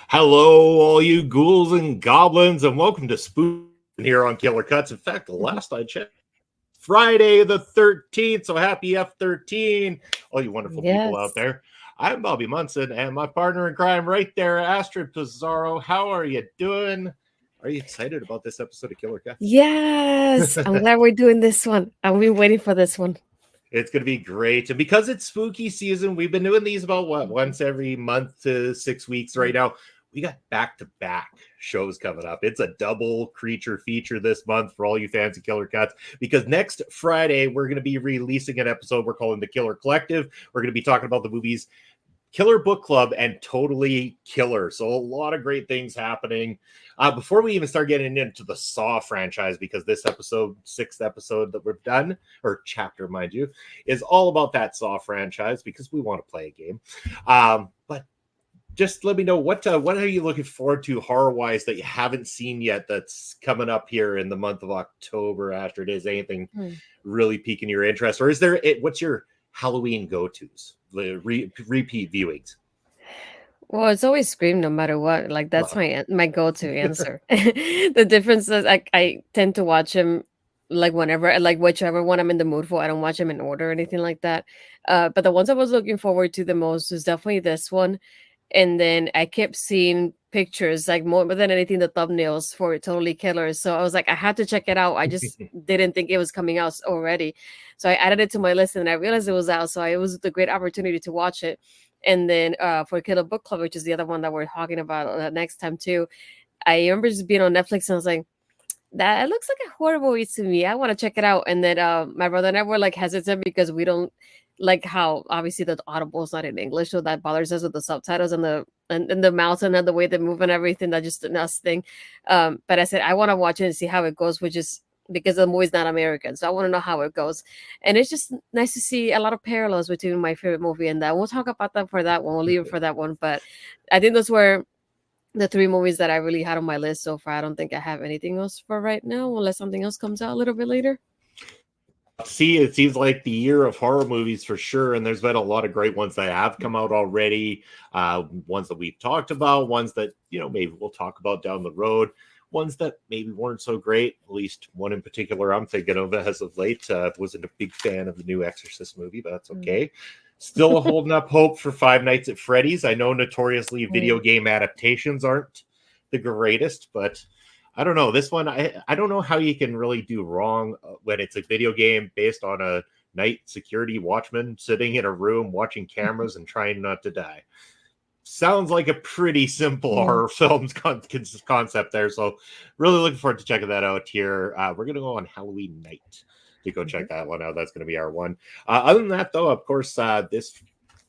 Hello, all you ghouls and goblins, and welcome to Spook here on Killer Cuts. In fact, the last I checked, Friday the 13th, so happy F13, all you wonderful people out there. I'm Bobby Munson, and my partner in crime right there, Astrid Pizarro. How are you doing? Are you excited about this episode of Killer Cuts? Yes, I'm glad we're doing this one. I've been waiting for this one. It's going to be great. And because it's spooky season, we've been doing these about once every month to 6 weeks right now. We got back-to-back shows coming up. It's a double creature feature this month for all you fans of Killer Cuts, because next Friday, we're going to be releasing an episode we're calling The Killer Collective. We're going to be talking about the movies Killer Book Club and Totally Killer. So a lot of great things happening. Before we even start getting into the Saw franchise, because this episode, 6th episode that we've done, or chapter, mind you, is all about that Saw franchise, because we want to play a game. But just let me know, what are you looking forward to horror-wise that you haven't seen yet that's coming up here in the month of October after it is? Anything really piquing your interest? Or is there, what's your Halloween go-tos, repeat viewings? Well, it's always Scream no matter what. Like, that's my go-to answer. The difference is I tend to watch him like whenever, like whichever one I'm in the mood for. I don't watch him in order or anything like that. But the ones I was looking forward to the most was definitely this one. And then I kept seeing pictures, like more than anything, the thumbnails for Totally Killer. So I was like, I had to check it out. I just didn't think it was coming out already. So I added it to my list and I realized it was out. So it was a great opportunity to watch it. And then for Killer Book Club, which is the other one that we're talking about next time too, I remember just being on Netflix and I was like, that looks like a horror movie to me. I want to check it out. And then my brother and I were like hesitant because we don't like how obviously the Audible is not in English, so that bothers us with the subtitles and the mouth and the way they move and everything. That's just a us thing. But I said I want to watch it and see how it goes, which is because the movie's not American, so I want to know how it goes. And it's just nice to see a lot of parallels between my favorite movie and that. We'll talk about that for that one. We'll leave it for that one. But I think those were the 3 movies that I really had on my list so far. I don't think I have anything else for right now, unless something else comes out a little bit later. See, it seems like the year of horror movies for sure, and there's been a lot of great ones that have come out already, ones that we've talked about, ones that maybe we'll talk about down the road, ones that maybe weren't so great. At least one in particular I'm thinking of as of late. Wasn't a big fan of the new Exorcist movie, but that's okay. Still holding up hope for Five Nights at Freddy's. I know notoriously video game adaptations aren't the greatest, but I don't know. This one, I don't know how you can really do wrong when it's a video game based on a night security watchman sitting in a room watching cameras and trying not to die. Sounds like a pretty simple horror film's concept there. So really looking forward to checking that out here. We're going to go on Halloween night to go check that one out. That's going to be our one. Other than that, though, of course, this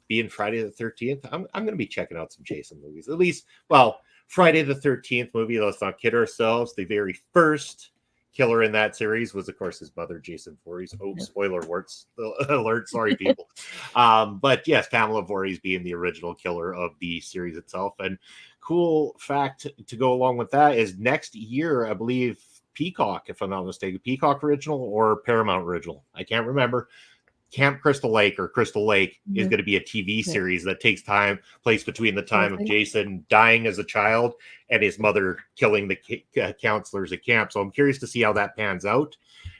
being Friday the 13th, I'm going to be checking out some Jason movies. At least, well, Friday the 13th movie, let's not kid ourselves. The very first killer in that series was, of course, his mother, Jason Voorhees. Oh, spoiler alert. Sorry, people. But yes, Pamela Voorhees being the original killer of the series itself. And cool fact to go along with that is next year, I believe, Peacock, if I'm not mistaken, Peacock original or Paramount original, I can't remember, Camp Crystal Lake or Crystal Lake is going to be a TV series that takes place between the time of Jason dying as a child and his mother killing the counselors at camp. So I'm curious to see how that pans out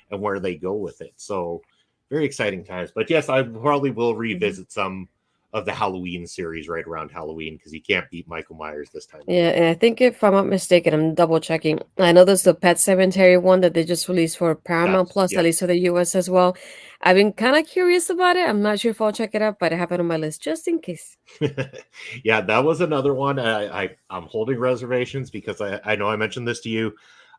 and where they go with it. So very exciting times. But yes, I probably will revisit some of the Halloween series right around Halloween, because you can't beat Michael Myers this time. Yeah, and I think if I'm not mistaken, I'm double checking. I know there's the Pet Sematary one that they just released for Paramount Plus, at least for the US as well. I've been kind of curious about it. I'm not sure if I'll check it out, but I have it on my list just in case. Yeah, that was another one. I'm holding reservations because I know I mentioned this to you.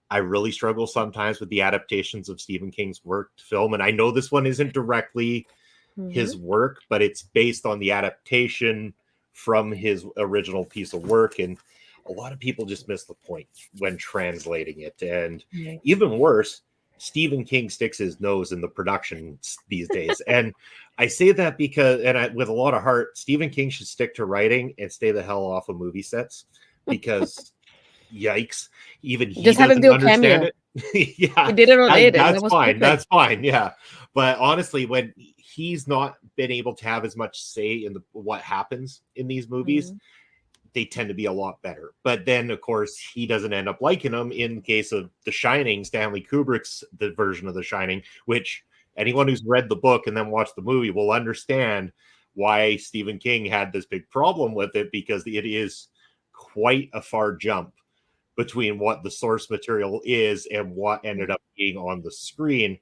I really struggle sometimes with the adaptations of Stephen King's work to film, and I know this one isn't directly his work, but it's based on the adaptation from his original piece of work. And a lot of people just miss the point when translating it. And Right. even worse, Stephen King sticks his nose in the production these days. And I say that because, with a lot of heart, Stephen King should stick to writing and stay the hell off of movie sets, because yikes, even he Just have him doesn't do a understand cameo. it. Yeah, He did it on it, and that that's was fine. perfect. That's fine. Yeah. But honestly, when he's not been able to have as much say in what happens in these movies, Mhm. they tend to be a lot better. But then, of course, he doesn't end up liking them. In case of The Shining, Stanley Kubrick's the version of The Shining, which anyone who's read the book and then watched the movie will understand why Stephen King had this big problem with it, because it is quite a far jump between what the source material is and what ended up being on the screen.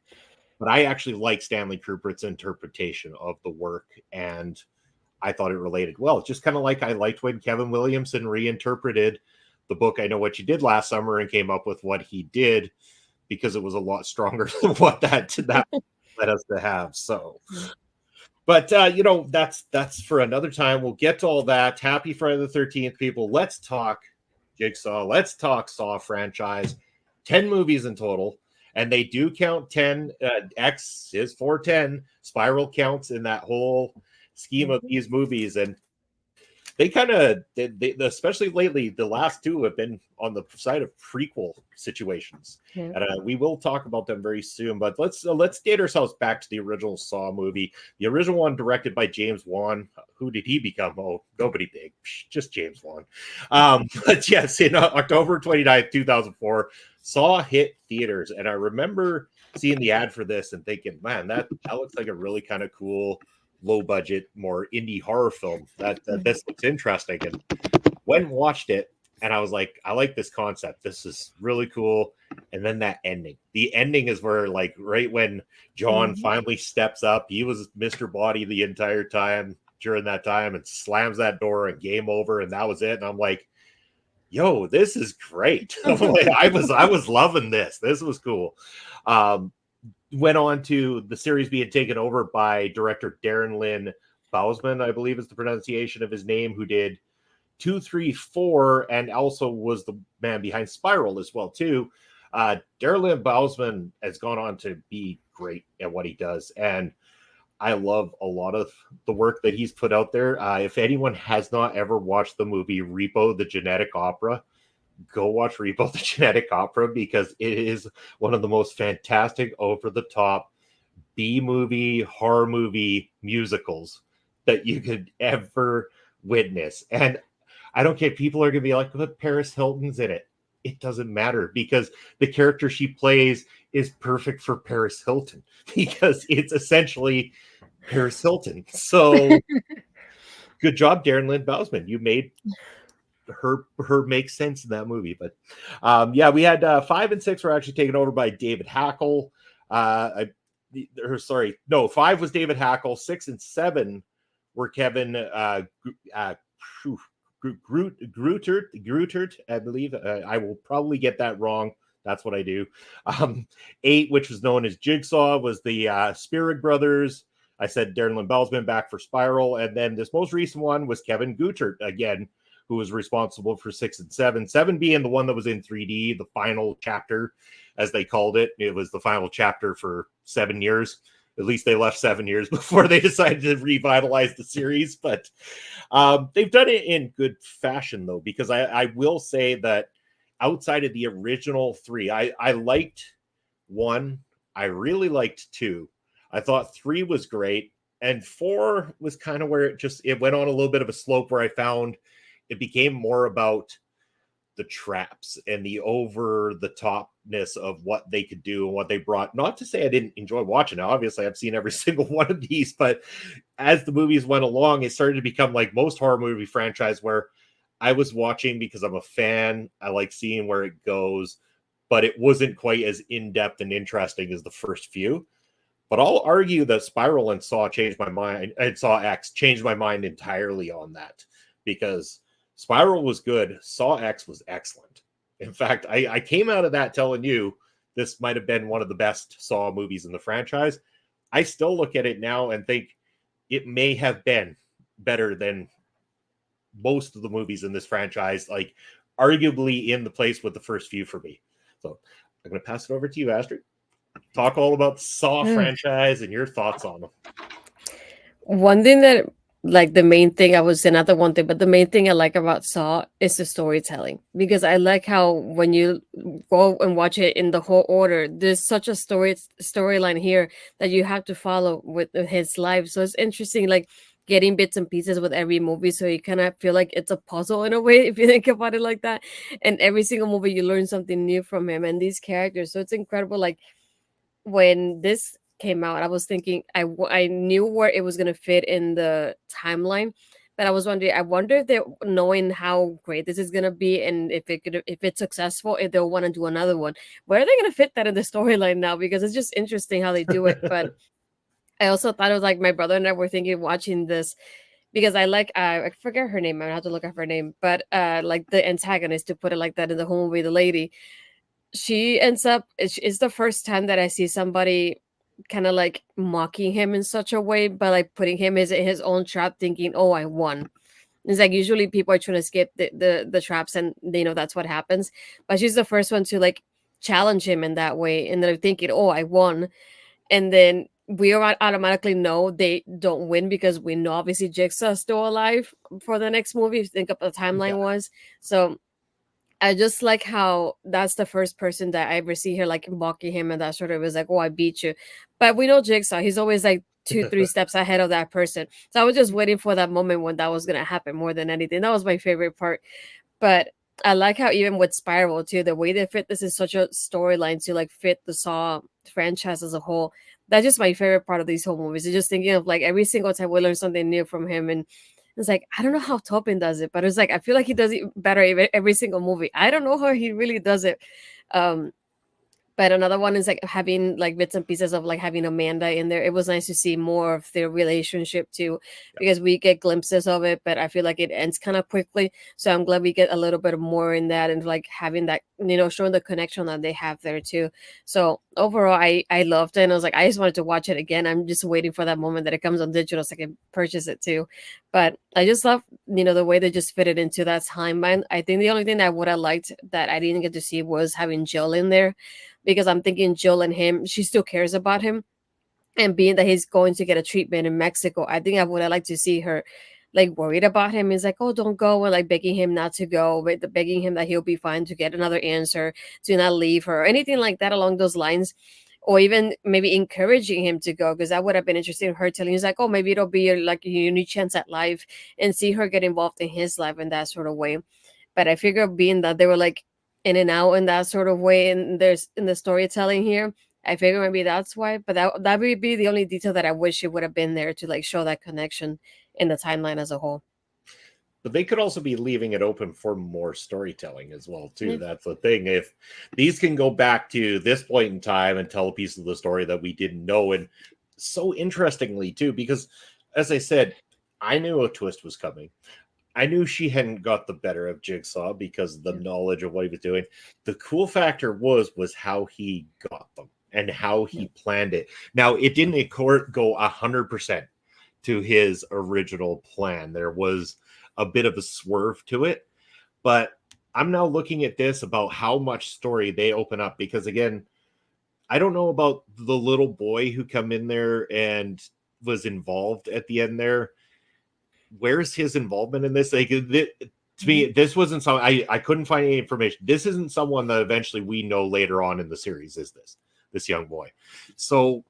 But I actually like Stanley Kubrick's interpretation of the work, and I thought it related well. It's just kind of like I liked when Kevin Williamson reinterpreted the book I Know What You Did Last Summer and came up with what he did, because it was a lot stronger than what that led us to have. So, but that's for another time. We'll get to all that. Happy Friday the 13th, people. Let's talk Jigsaw. Let's talk Saw franchise. 10 movies in total. And they do count 10. X is 410. Spiral counts in that whole scheme of these movies. And they kind of, especially lately, the last two have been on the side of prequel situations. Yeah. And we will talk about them very soon. But let's date ourselves back to the original Saw movie. The original one, directed by James Wan. Who did he become? Oh, nobody big, just James Wan. But yes, in October 29th, 2004, Saw hit theaters. And I remember seeing the ad for this and thinking, man, that looks like a really kind of cool, low budget, more indie horror film. That this looks interesting. And went and watched it, and I was like, I like this concept. This is really cool. And then that ending. The ending is where, like, right when John finally steps up, he was Mr. Body the entire time during that time, and slams that door and game over, and that was it. And I'm like, yo, this is great. I was loving this. This was cool. Went on to the series being taken over by director Darren Lynn Bousman, I believe is the pronunciation of his name, who did 2, 3, 4, and also was the man behind Spiral as well too. Darren Lynn Bousman has gone on to be great at what he does, and I love a lot of the work that he's put out there. If anyone has not ever watched the movie Repo the Genetic Opera, go watch Repo the Genetic Opera, because it is one of the most fantastic, over-the-top B-movie, horror movie musicals that you could ever witness. And I don't care, people are going to be like, but Paris Hilton's in it. It doesn't matter, because the character she plays is perfect for Paris Hilton, because it's essentially Paris Hilton. So good job, Darren Lynn Bousman. You made her make sense in that movie. But yeah, we had 5 and 6 were actually taken over by David Hackle. 5 was David Hackle. 6 and 7 were Kevin Grutert, I believe. I will probably get that wrong. That's what I do. 8, which was known as Jigsaw, was the Spierig brothers. I said Darren Lynn Bousman back for Spiral. And then this most recent one was Kevin Grutert again, who was responsible for 6 and 7. 7 being the one that was in 3D, the final chapter, as they called it. It was the final chapter for 7 years. At least they left 7 years before they decided to revitalize the series. But they've done it in good fashion, though, because I will say that outside of the original 3, I liked 1. I really liked 2. I thought 3 was great. And 4 was kind of where it went on a little bit of a slope, where I found it became more about the traps and the over the topness of what they could do and what they brought. Not to say I didn't enjoy watching it. Obviously, I've seen every single one of these, but as the movies went along, it started to become like most horror movie franchise, where I was watching because I'm a fan. I like seeing where it goes, but it wasn't quite as in-depth and interesting as the first few. But I'll argue that Spiral and Saw changed my mind, and Saw X changed my mind entirely on that, because Spiral was good. Saw X was excellent. In fact, I came out of that telling you this might have been one of the best Saw movies in the franchise. I still look at it now and think it may have been better than most of the movies in this franchise, like arguably in the place with the first few for me. So I'm going to pass it over to you, Astrid. Talk all about the Saw franchise and your thoughts on them. One thing that, like, the main thing I would say, not the one thing, but the main thing I like about Saw is the storytelling, because I like how when you go and watch it in the whole order, there's such a storyline here that you have to follow with his life. So it's interesting, like getting bits and pieces with every movie, so you kind of feel like it's a puzzle in a way if you think about it like that. And every single movie you learn something new from him and these characters. So it's incredible. Like when this came out, I was thinking I knew where it was gonna fit in the timeline, but I was wondering. I wonder if they're knowing how great this is gonna be, and if it's successful, if they'll want to do another one. Where are they gonna fit that in the storyline now? Because it's just interesting how they do it. But I also thought it was like my brother and I were thinking watching this because I like I forget her name. I have to look up her name, but like the antagonist, to put it like that, in the whole movie, the lady, she ends up it's the first time that I see somebody kind of like mocking him in such a way, but like putting him in his own trap, thinking, "Oh, I won." It's like usually people are trying to skip the traps, and they know that's what happens. But she's the first one to like challenge him in that way, and they're thinking, "Oh, I won," and then we automatically know they don't win because we know obviously Jigsaw's still alive for the next movie. If you think of the timeline was so. I just like how that's the first person that I ever see here like mocking him, and that sort of was like, "Oh, I beat you." But we know Jigsaw; he's always like two, three steps ahead of that person. So I was just waiting for that moment when that was gonna happen more than anything. That was my favorite part. But I like how even with Spiral too, the way they fit this is such a storyline to like fit the Saw franchise as a whole. That's just my favorite part of these whole movies. It's just thinking of like every single time we learn something new from him, and it's like I don't know how Tobin does it, but it's like I feel like he does it better every single movie. I don't know how he really does it. Um, but another one is like having like bits and pieces of like having Amanda in there. It was nice to see more of their relationship too, because we get glimpses of it, but I feel like it ends kind of quickly. So I'm glad we get a little bit more in that, and like having that, showing the connection that they have there too. So overall, I loved it, and I was like, I just wanted to watch it again. I'm just waiting for that moment that it comes on digital so I can purchase it too. But I just love, the way they just fit it into that timeline. I think the only thing that I would have liked that I didn't get to see was having Jill in there, because I'm thinking Jill and him, she still cares about him. And being that he's going to get a treatment in Mexico, I think I would have liked to see her like worried about him. He's like, "Oh, don't go," and like begging him not to go, but begging him that he'll be fine, to get another answer, to not leave her, or anything like that along those lines. Or even maybe encouraging him to go, because that would have been interesting. Her telling, he's like, "Oh, maybe it'll be like a unique chance at life," and see her get involved in his life in that sort of way. But I figure being that they were like in and out in that sort of way, and there's in the storytelling here, I figure maybe that's why. But that would be the only detail that I wish it would have been there to like show that connection in the timeline as a whole. But they could also be leaving it open for more storytelling as well too. Yeah. That's the thing. If these can go back to this point in time and tell a piece of the story that we didn't know, and so interestingly too, because as I said, I knew a twist was coming. I knew she hadn't got the better of Jigsaw because of the knowledge of what he was doing. The cool factor was how he got them and how he planned it. Now, it didn't go 100% to his original plan. There was a bit of a swerve to it, but I'm now looking at this about how much story they open up, because again, I don't know about the little boy who come in there and was involved at the end there. Where's his involvement in this? Like, to me, this wasn't something I couldn't find any information. This isn't someone that eventually we know later on in the series is this young boy. So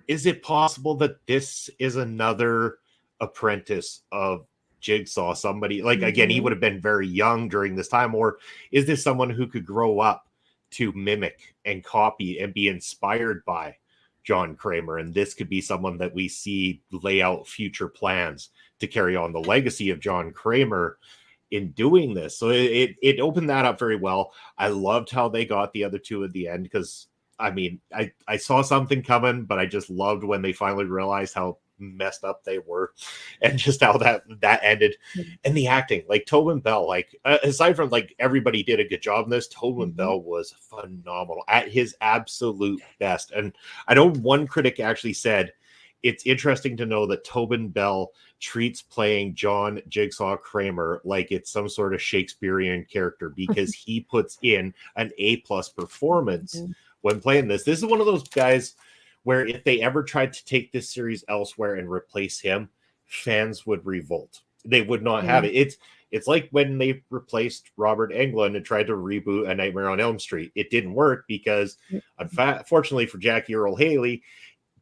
is it possible that this is another apprentice of Jigsaw? Somebody like, again, he would have been very young during this time, or is this someone who could grow up to mimic and copy and be inspired by John Kramer? And this could be someone that we see lay out future plans to carry on the legacy of John Kramer in doing this. So it opened that up very well. I loved how they got the other two at the end, because I mean, I saw something coming, but I just loved when they finally realized how messed up they were, and just how that ended. And the acting, like Tobin Bell, like aside from like everybody did a good job in this, Tobin Bell was phenomenal at his absolute best. And I know one critic actually said it's interesting to know that Tobin Bell treats playing John Jigsaw Kramer like it's some sort of Shakespearean character, because he puts in an A+ performance when playing this. This is one of those guys where if they ever tried to take this series elsewhere and replace him, fans would revolt. They would not have it. It's like when they replaced Robert Englund and tried to reboot A Nightmare on Elm Street. It didn't work because, unfortunately for Jackie Earle Haley,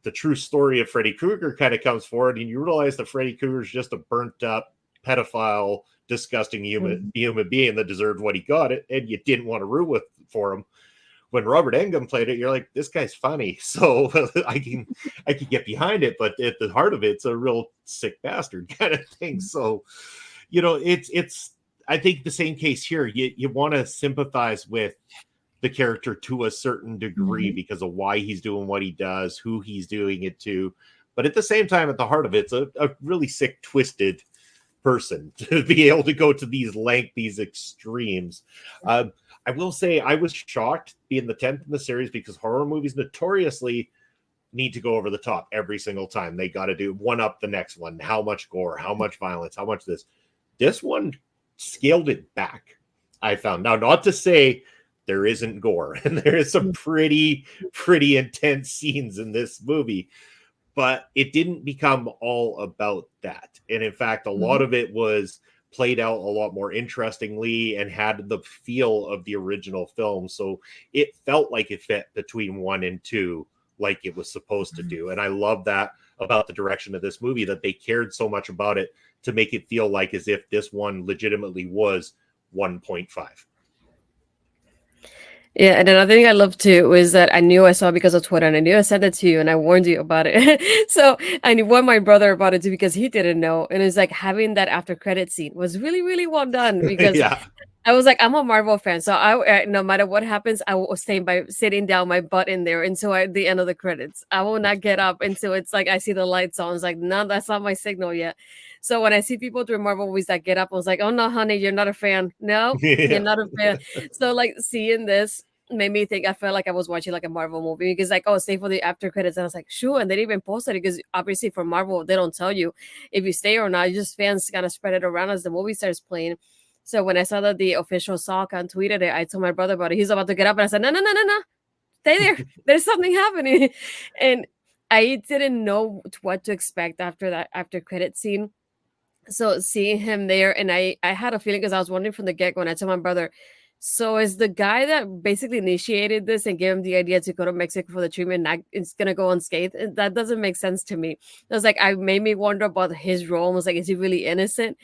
the true story of Freddy Krueger kind of comes forward, and you realize that Freddy Krueger is just a burnt up pedophile, disgusting human being that deserved what he got, and you didn't want to root for him. When Robert Englund played it, you're like, this guy's funny, so I can get behind it, but at the heart of it, it's a real sick bastard kind of thing. So, it's I think the same case here. You want to sympathize with the character to a certain degree because of why he's doing what he does, who he's doing it to, but at the same time, at the heart of it, it's a really sick, twisted person to be able to go to these extremes. I will say I was shocked being the 10th in the series, because horror movies notoriously need to go over the top every single time. They got to do one up the next one. How much gore, how much violence, how much this. This one scaled it back, I found. Now, not to say there isn't gore, and there is some pretty intense scenes in this movie, but it didn't become all about that. And in fact, a lot of it was played out a lot more interestingly and had the feel of the original film. So it felt like it fit between 1 and 2 like it was supposed to do. And I love that about the direction of this movie, that they cared so much about it to make it feel like as if this one legitimately was 1.5. Yeah, and another thing I love too is that I knew I saw it because of Twitter, and I knew I sent it to you, and I warned you about it. So I warned my brother about it too because he didn't know, and it's like having that after credit scene was really, really well done, because Yeah. I was like, I'm a Marvel fan, so no matter what happens, I will stay by sitting down my butt in there until the end of the credits. I will not get up until it's like I see the lights on. It's like, no, that's not my signal yet. So when I see people doing Marvel movies that get up, I was like, oh no, honey, you're not a fan. No, you're not a fan. So like seeing this made me think, I felt like I was watching like a Marvel movie, because like, oh, stay for the after credits, and I was like, sure. And they didn't even post it, because obviously for Marvel they don't tell you if you stay or not. You just fans kind of spread it around as the movie starts playing. So when I saw that the official Salkan tweeted it, I told my brother about it. He's about to get up, and I said, no, no, no, no, no, stay there. There's something happening. And I didn't know what to expect after that after credit scene. So seeing him there, and I had a feeling, because I was wondering from the get-go, and I told my brother, so is the guy that basically initiated this and gave him the idea to go to Mexico for the treatment, not, it's gonna go unscathed? That doesn't make sense to me. I was like, I made me wonder about his role. I was like, is he really innocent?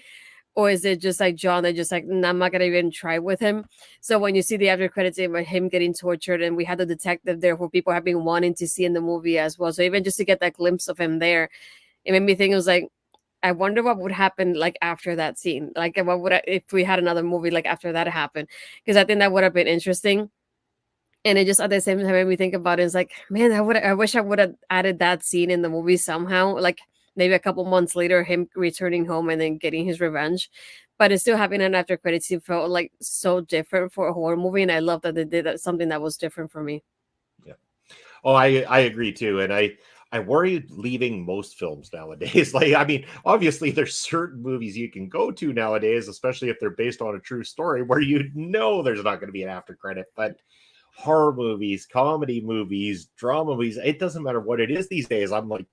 Or is it just like John that just like, nah, I'm not gonna even try with him? So when you see the after credits scene with him getting tortured, and we had the detective there who people have been wanting to see in the movie as well. So even just to get that glimpse of him there, it made me think, it was like, I wonder what would happen like after that scene. Like what would if we had another movie like after that happened? Because I think that would have been interesting. And it just at the same time made me think about it. It's like, man, I wish I would have added that scene in the movie somehow. Like maybe a couple months later, him returning home and then getting his revenge. But it's still having an after credit scene felt like so different for a horror movie, and I love that they did that, something that was different for me. Yeah. Oh, I agree too. And I worry leaving most films nowadays. Like, I mean, obviously there's certain movies you can go to nowadays, especially if they're based on a true story, where there's not going to be an after credit. But horror movies, comedy movies, drama movies, it doesn't matter what it is these days. I'm like,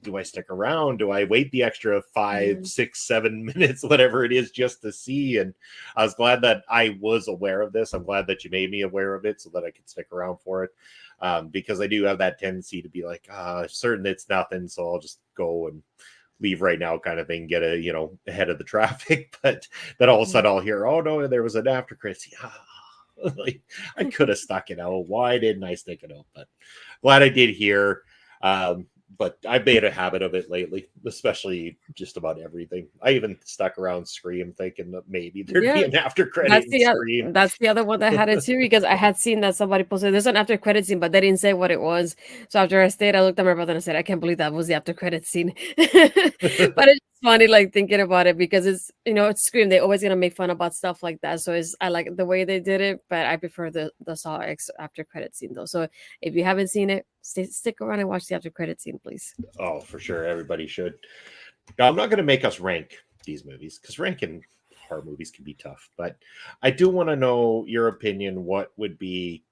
do I stick around? Do I wait the extra 5, 6, 7 minutes, whatever it is, just to see? And I was glad that I was aware of this. I'm glad that you made me aware of it so that I could stick around for it. Because I do have that tendency to be like, certain it's nothing, so I'll just go and leave right now kind of thing, get ahead of the traffic. But then all of a sudden I'll hear, oh no, there was an after credits. Like, I could have stuck it out. Why didn't I stick it out? But glad I did here. But I've made a habit of it lately, especially just about everything. I even stuck around Scream thinking that maybe there'd be an after credit Scream. That's the other one that had it too, because I had seen that somebody posted there's an after credit scene, but they didn't say what it was. So after I stayed, I looked at my brother and I said, I can't believe that was the after credit scene. But it's funny, like thinking about it, because it's it's Scream. They're always gonna make fun about stuff like that. So I like the way they did it, but I prefer the Saw X after credit scene though. So if you haven't seen it, stick around and watch the after credit scene, please. Oh, for sure, everybody should. Now, I'm not going to make us rank these movies because ranking horror movies can be tough, but I do want to know your opinion. What would be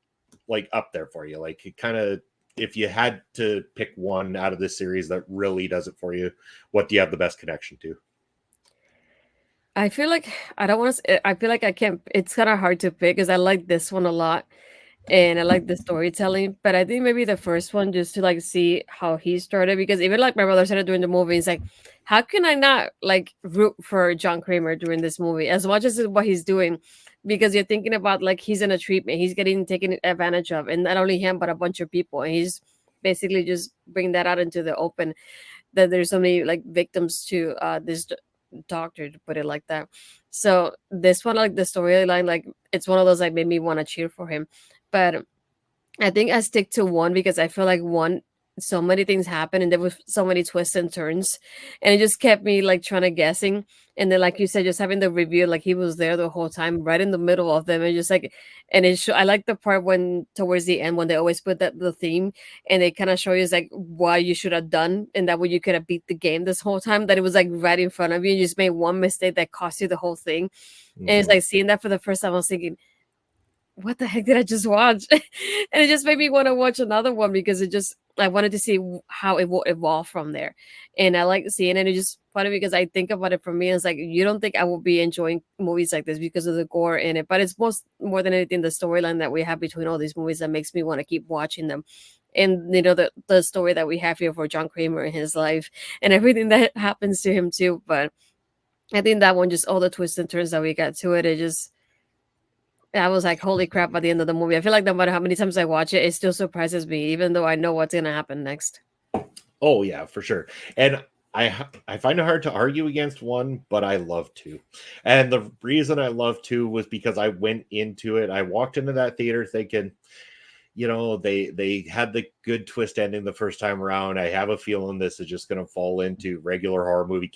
like up there for you? Like, kind of, if you had to pick one out of this series that really does it for you, what do you have the best connection to? I feel like I don't want to. I feel like I can't. It's kind of hard to pick because I like this one a lot, and I like the storytelling. But I think maybe the first one just to like see how he started, because even like my brother started doing the movie, it's like, how can I not like root for John Kramer during this movie as much as what he's doing? Because you're thinking about like he's in a treatment, he's getting taken advantage of, and not only him but a bunch of people, and he's basically just bring that out into the open, that there's so many like victims to this doctor, to put it like that. So this one, like the storyline, like it's one of those like made me want to cheer for him. But I think I stick to one because I feel like one, so many things happen and there was so many twists and turns, and it just kept me like trying to guessing. And then, like you said, just having the review, like he was there the whole time, right in the middle of them, and just like, and I like the part when towards the end when they always put that the theme, and they kind of show you is like why you should have done, and that way you could have beat the game this whole time. That it was like right in front of you, you just made one mistake that cost you the whole thing. And it's Mhm. like seeing that for the first time, I was thinking, what the heck did I just watch? And it just made me want to watch another one because it just, I wanted to see how it will evolve from there. And I like seeing it. It's just funny because I think about it for me. And it's like, you don't think I will be enjoying movies like this because of the gore in it. But it's more than anything, the storyline that we have between all these movies that makes me want to keep watching them. And you know, the story that we have here for John Kramer in his life and everything that happens to him too. But I think that one, just all the twists and turns that we got to it, it just, I was like, holy crap, at the end of the movie. I feel like no matter how many times I watch it, it still surprises me, even though I know what's going to happen next. Oh yeah, for sure. And I find it hard to argue against one, but I love two. And the reason I love two was because I went into it. I walked into that theater thinking, they had the good twist ending the first time around. I have a feeling this is just going to fall into regular horror movie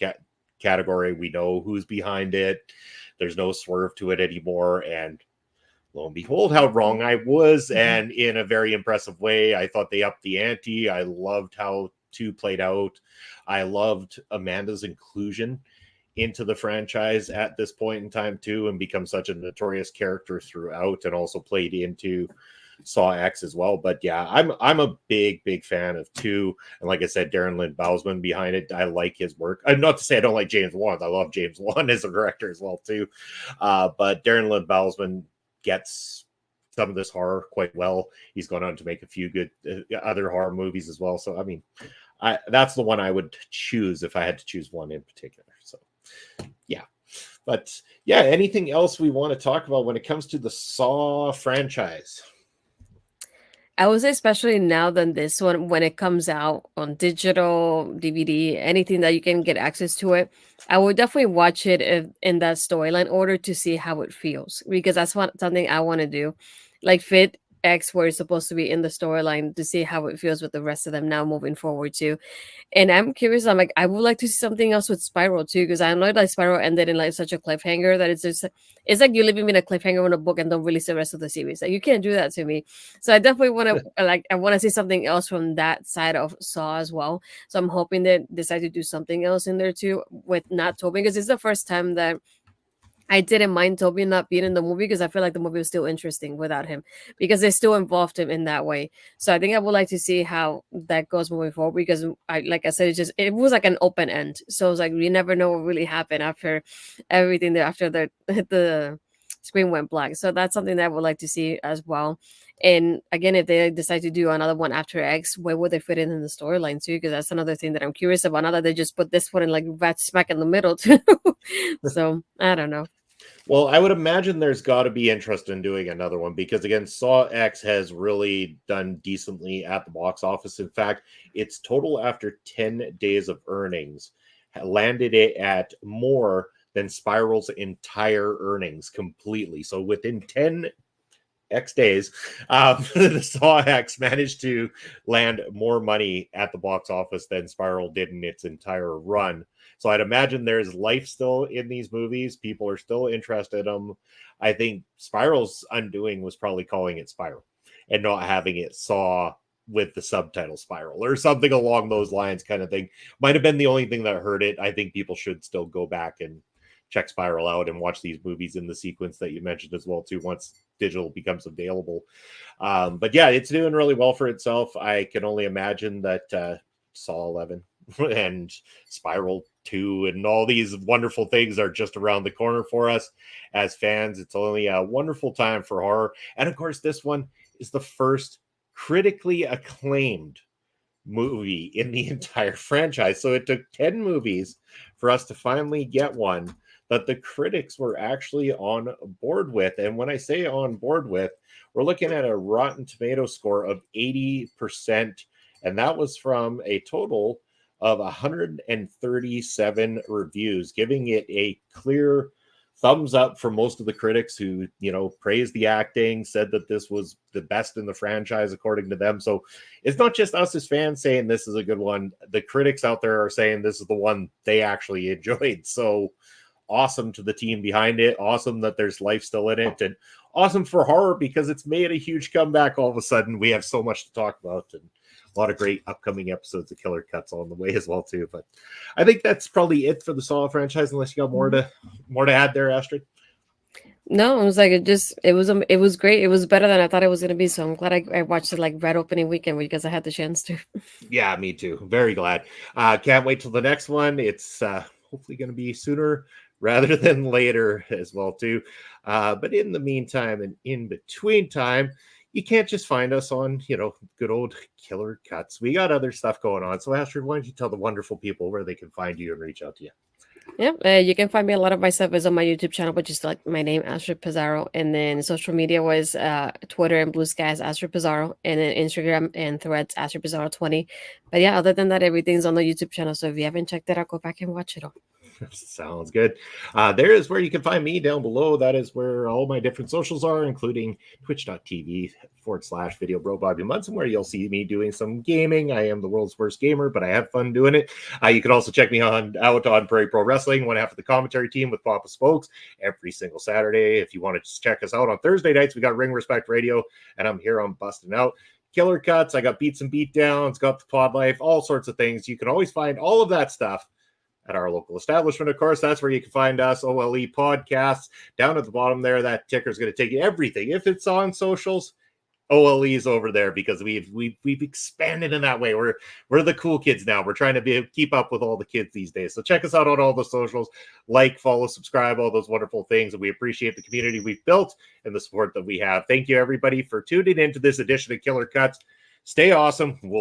category. We know who's behind it. There's no swerve to it anymore. And lo and behold, how wrong I was, and in a very impressive way. I thought they upped the ante. I loved how two played out. I loved Amanda's inclusion into the franchise at this point in time too, and become such a notorious character throughout, and also played into Saw X as well. But yeah, I'm a big fan of two, and like I said, Darren Lynn Bousman behind it. I like his work. Not to say I don't like James Wan. I love James Wan as a director as well too. But Darren Lynn Bousman gets some of this horror quite well. He's gone on to make a few good other horror movies as well. So I mean, that's the one I would choose if I had to choose one in particular. So yeah. But yeah, anything else we want to talk about when it comes to the Saw franchise? I would say, especially now than this one, when it comes out on digital, DVD, anything that you can get access to it, I would definitely watch it in that storyline order to see how it feels, because that's something I want to do. Like fit X where it's supposed to be in the storyline to see how it feels with the rest of them now moving forward too. And I'm curious. I'm like, I would like to see something else with Spiral too, because I know that Spiral ended in like such a cliffhanger that it's just, it's like you leaving me in a cliffhanger in a book and don't release the rest of the series. Like you can't do that to me. So I definitely want to like, I want to see something else from that side of Saw as well. So I'm hoping they decide to do something else in there too with not Toby, because it's the first time that I didn't mind Toby not being in the movie, because I feel like the movie was still interesting without him, because they still involved him in that way. So I think I would like to see how that goes moving forward, because like I said, it was like an open end. So it was like you never know what really happened after everything there, after the the screen went black. So that's something that I would like to see as well. And again, if they decide to do another one after X, where would they fit in the storyline too? Because that's another thing that I'm curious about. Now that they just put this one in like right smack in the middle too. So I don't know. Well, I would imagine there's got to be interest in doing another one because, again, Saw X has really done decently at the box office. In fact, its total after 10 days of earnings landed it at more than Spiral's entire earnings completely. So within 10 X days, the Saw X managed to land more money at the box office than Spiral did in its entire run. So I'd imagine there's life still in these movies. People are still interested in them. I think Spiral's undoing was probably calling it Spiral and not having it Saw with the subtitle Spiral or something along those lines, kind of thing. Might have been the only thing that hurt it. I think people should still go back and check Spiral out and watch these movies in the sequence that you mentioned as well too, once digital becomes available. But yeah, it's doing really well for itself. I can only imagine that Saw 11 and Spiral 2 and all these wonderful things are just around the corner for us as fans. It's only a wonderful time for horror. And of course, this one is the first critically acclaimed movie in the entire franchise. So it took 10 movies for us to finally get one that the critics were actually on board with. And when I say on board with, we're looking at a Rotten Tomato score of 80%. And that was from a total of 137 reviews, giving it a clear thumbs up for most of the critics who, praised the acting, said that this was the best in the franchise, according to them. So it's not just us as fans saying this is a good one. The critics out there are saying this is the one they actually enjoyed. So awesome to the team behind it. Awesome that there's life still in it, and awesome for horror because it's made a huge comeback all of a sudden. We have so much to talk about and a lot of great upcoming episodes of Killer Cuts on the way as well too. But I think that's probably it for the Saw franchise, unless you got more to add there, Astrid. No, it was like it was great. It was better than I thought it was gonna be. So I'm glad I watched it like right opening weekend because I had the chance to. Yeah, me too. Very glad. Can't wait till the next one. It's hopefully going to be sooner rather than later as well too. But in the meantime and in between time, you can't just find us on, good old Killer Cuts. We got other stuff going on. So Astrid, why don't you tell the wonderful people where they can find you and reach out to you? Yeah, you can find me. A lot of my stuff is on my YouTube channel, which is like my name, Astrid Pizarro. And then social media was Twitter and Blue Skies, Astrid Pizarro. And then Instagram and Threads, Astrid Pizarro 20. But yeah, other than that, everything's on the YouTube channel. So if you haven't checked it out, go back and watch it all. Sounds good. There is where you can find me down below. That is where all my different socials are, including twitch.tv/video bro Bobby Munson, where you'll see me doing some gaming. I am the world's worst gamer, but I have fun doing it. You can also check me out on Prairie Pro Wrestling, one half of the commentary team with Papa Spokes, every single Saturday. If you want to just check us out on Thursday nights, we got Ring Respect Radio, and I'm here on Busting Out. Killer Cuts, I got Beats and Beatdowns, got the Pod Life, all sorts of things. You can always find all of that stuff at our local establishment. Of course, that's where you can find us, OLE Podcasts. Down at the bottom there, that ticker is going to take you everything. If it's on socials, OLE is over there because we've expanded in that way. We're the cool kids now. We're trying to keep up with all the kids these days. So check us out on all the socials. Like, follow, subscribe, all those wonderful things. And we appreciate the community we've built and the support that we have. Thank you, everybody, for tuning into this edition of Killer Cuts. Stay awesome. We'll